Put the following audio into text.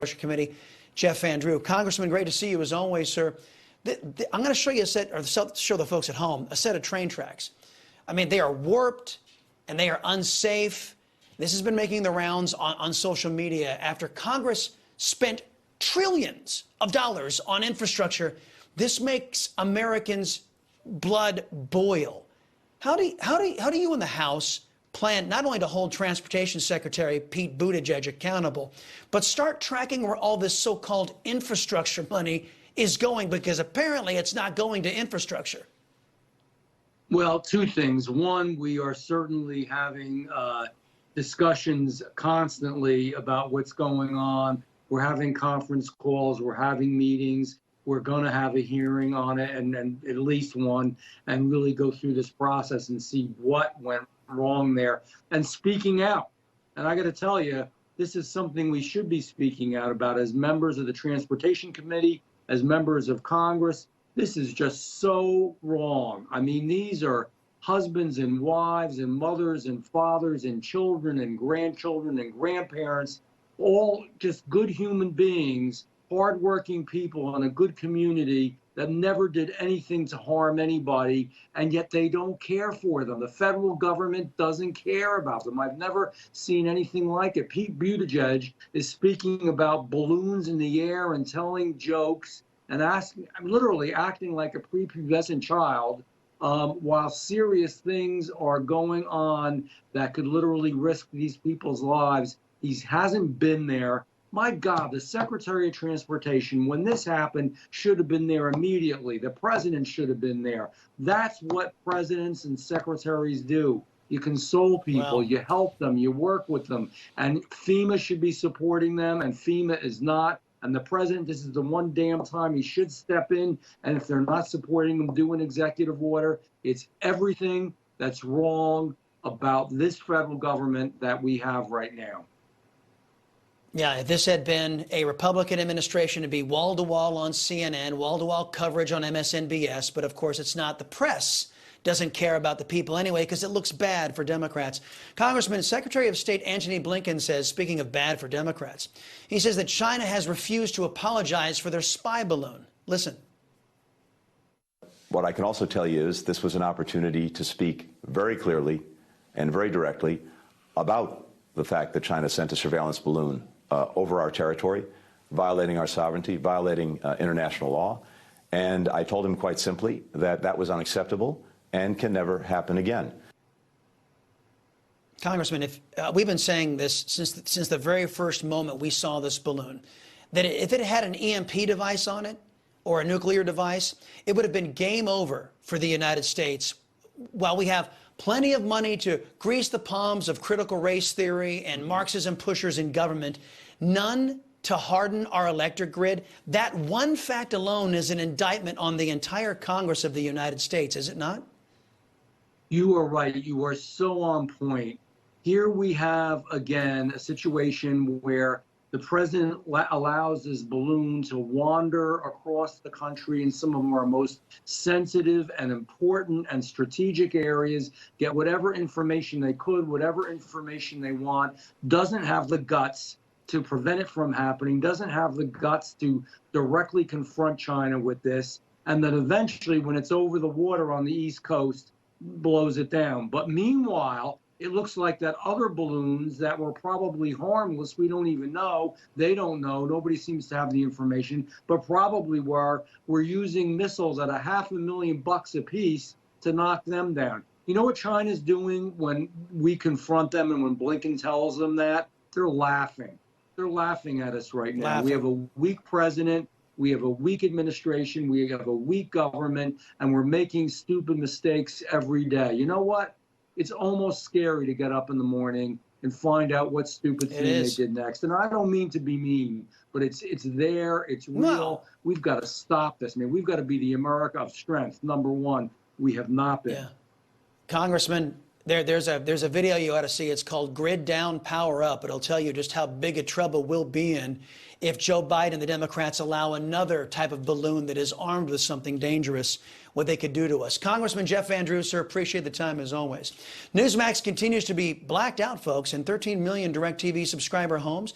Committee, Jeff Van Drew. Congressman, great to see you as always, sir. I'm going to show you a set, or show the folks at home, a set of train tracks. I mean, they are warped and they are unsafe. This has been making the rounds on social media after Congress spent trillions of dollars on infrastructure. This makes Americans' blood boil. How do you in the House plan not only to hold Transportation Secretary Pete Buttigieg accountable, but start tracking where all this so-called infrastructure money is going? Because apparently it's not going to infrastructure. Well, two things. One, we are certainly having discussions constantly about what's going on. We're having conference calls. We're having meetings. We're going to have a hearing on it, and at least one, and really go through this process and see what went wrong there and speaking out. And I got to tell you, this is something we should be speaking out about as members of the Transportation Committee, as members of Congress. This is just so wrong. I mean, these are husbands and wives and mothers and fathers and children and grandchildren and grandparents, all just good human beings, hardworking people in a good community that never did anything to harm anybody, and yet they don't care for them. The federal government doesn't care about them. I've never seen anything like it. Pete Buttigieg is speaking about balloons in the air and telling jokes and literally acting like a prepubescent child, while serious things are going on that could literally risk these people's lives. He hasn't been there. My God, the Secretary of Transportation, when this happened, should have been there immediately. The president should have been there. That's what presidents and secretaries do. You console people, Wow. You help them, you work with them. And FEMA should be supporting them, and FEMA is not. And the president, this is the one damn time he should step in. And if they're not supporting him, do an executive order. It's everything that's wrong about this federal government that we have right now. Yeah, if this had been a Republican administration, it'd be wall-to-wall on CNN, wall-to-wall coverage on MSNBS, but of course it's not. The press doesn't care about the people anyway because it looks bad for Democrats. Congressman, Secretary of State Antony Blinken says, speaking of bad for Democrats, he says that China has refused to apologize for their spy balloon. Listen. What I can also tell you is this was an opportunity to speak very clearly and very directly about the fact that China sent a surveillance balloon over our territory, violating our sovereignty, violating international law. And I told him quite simply that that was unacceptable and can never happen again. Congressman, if we've been saying this since the very first moment we saw this balloon, that if it had an EMP device on it or a nuclear device, it would have been game over for the United States. While we have plenty of money to grease the palms of critical race theory and Marxism pushers in government, none to harden our electric grid. That one fact alone is an indictment on the entire Congress of the United States, is it not? You are right. You are so on point. Here we have, again, a situation where the president allows this balloon to wander across the country in some of our most sensitive and important and strategic areas, get whatever information they could, whatever information they want, doesn't have the guts to prevent it from happening, doesn't have the guts to directly confront China with this, and then eventually, when it's over the water on the East Coast, blows it down. But meanwhile, it looks like that other balloons that were probably harmless, we don't even know, they don't know, nobody seems to have the information, but probably were using missiles at $500,000 a piece to knock them down. You know what China's doing when we confront them and when Blinken tells them that? They're laughing. They're laughing at us right now. We have a weak president. We have a weak administration. We have a weak government, and we're making stupid mistakes every day. You know what? It's almost scary to get up in the morning and find out what stupid thing they did next. And I don't mean to be mean, but it's there. It's real. No. We've got to stop this. I mean, we've got to be the America of strength. Number one, we have not been. Yeah. Congressman, there's a video you ought to see. It's called Grid Down, Power Up. It'll tell you just how big a trouble we'll be in if Joe Biden and the Democrats allow another type of balloon that is armed with something dangerous, what they could do to us. Congressman Jeff Van Drew, sir, appreciate the time as always. Newsmax continues to be blacked out, folks, in 13 million DirecTV subscriber homes.